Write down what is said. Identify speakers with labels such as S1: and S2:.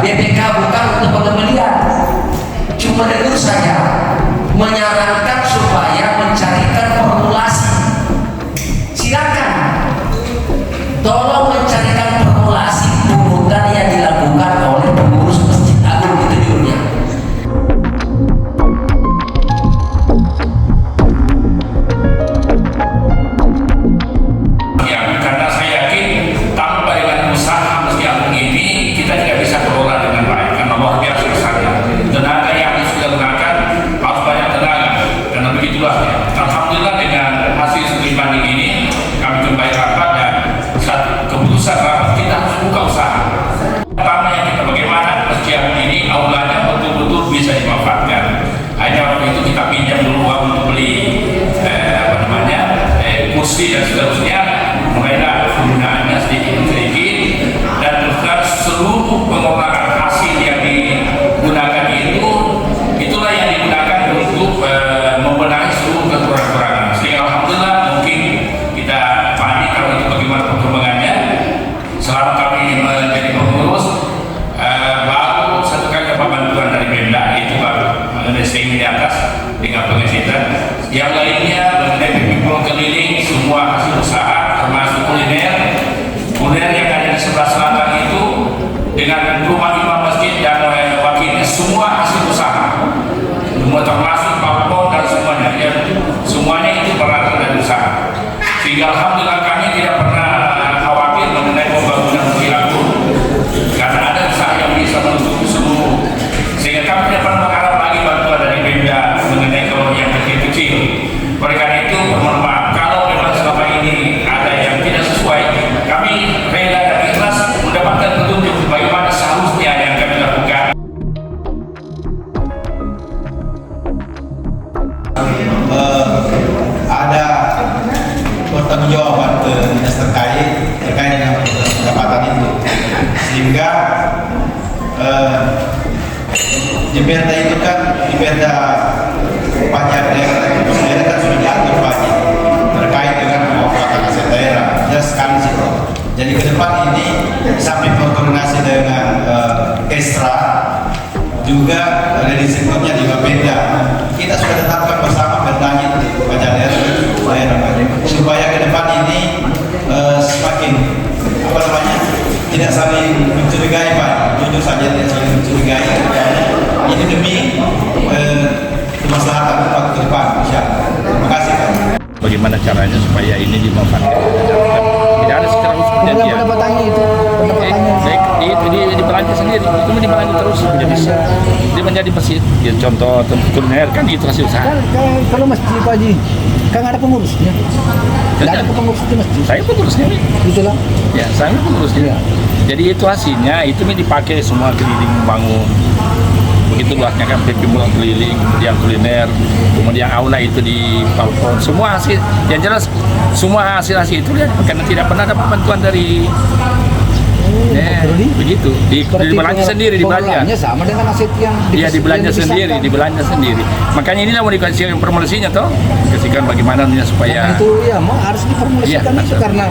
S1: BPK bukan untuk pengembalian, cuma dengar saja menyarankan supaya mencarikan formulasi. Silakan tolong mencarikan formulasi pungutan yang dilakukan oleh pengurus Masjid Agung itu judulnya.
S2: Ya, karena saya yakin tanpa dengan usaha Masjid Agung ini kita tidak bisa kelola dengan baik karena luar biasa besarnya. Tenaga yang sudah gunakan harus banyak tenaga karena begitulah ya. Alhamdulillah dengan hasil studi banding ini kami kembali rapat dan satu keputusan rapat kita harus buka usaha. Pertama yang kita bagaimana Masjid Agung ini aulanya betul-betul bisa dimanfaatkan. Hanya waktu itu kita pinjam dulu uang untuk beli kursi dan seterusnya, mulailah penggunaannya sedikit dan terus seluruh pengelolaan hasil yang digunakan itulah yang digunakan untuk membenahi seluruh kekurangan-kekurangan. Sehingga alhamdulillah mungkin kita pahami kalau itu bagaimana perkembangannya. Selama kami menjadi pengurus baru satu kali dapat bantuan dari Pemda, itu baru mengenai STM di atas dengan pengisian. Yang lainnya mengenai pemikul keliling semua hasil usaha termasuk kuliner yang ada di sebelah selatan itu dengan rumah imam masjid dan wakilnya semua hasil usaha, semua termasuk balkon dan semuanya ya, semuanya itu berasal dari usaha. Sehingga alhamdulillah kami tidak pernah khawatir mengenai pembangunan Masjid Agung karena ada usaha yang bisa menutupi seluruh, sehingga kami tidak pernah mengharap lagi bantuan dari Pemda mengenai kalau yang kecil-kecil. Oleh karena itu, mohon maaf kalau memang selama ini ada yang tidak sesuai, kami rela dan ikhlas mendapatkan petunjuk bagaimana seharusnya yang kami lakukan.
S3: Ada pertanggungjawaban ke dinas terkait dengan pendapatan itu, sehingga di Perda itu kan di Perda pajak daerah kan sudah diatur pajak terkait dengan pemanfaatan aset daerah, jelas sekali sih. Jadi ke depan ini sampai berkoordinasi dengan Esra juga dari sektornya di Bapeda, kita sudah tetapkan bersama bertanya pajak daerah supaya ke depan ini semakin tidak saling mencurigai Pak, jujur saja tidak saling mencurigai. Ini demi kemaslahatan umat ke depan. Terima kasih Pak.
S2: Bagaimana caranya supaya ini dimanfaatkan? Tidak ada secara khusus perjanjian.
S4: Pendapatannya itu,
S2: Di belanja sendiri, itu dibelanja terus menjadi bisa. Dia menjadi masjid. Ya, contoh kuliner kan itu hasil usaha.
S4: kalau masjid Pak Haji, kan ada pengurusnya. Tidak ada pengurus di masjid.
S2: Saya pengurusnya.
S4: Itulah.
S2: Ya, saya pengurusnya.
S4: Ya.
S2: Jadi itu hasilnya itu dipakai semua keliling membangun. Begitu luasnya kan pembangunan keliling, kemudian kuliner, kemudian aula itu di balkon, semua hasil yang jelas semua hasil itu lihat karena tidak pernah dapat bantuan dari begitu dibelanja sendiri dibelanja
S4: sama dengan aset yang
S2: dibelanja sendiri makanya inilah mau dikasih formulasinya toh kasihkan bagaimana supaya
S4: itu ya harus diformulasikan itu karena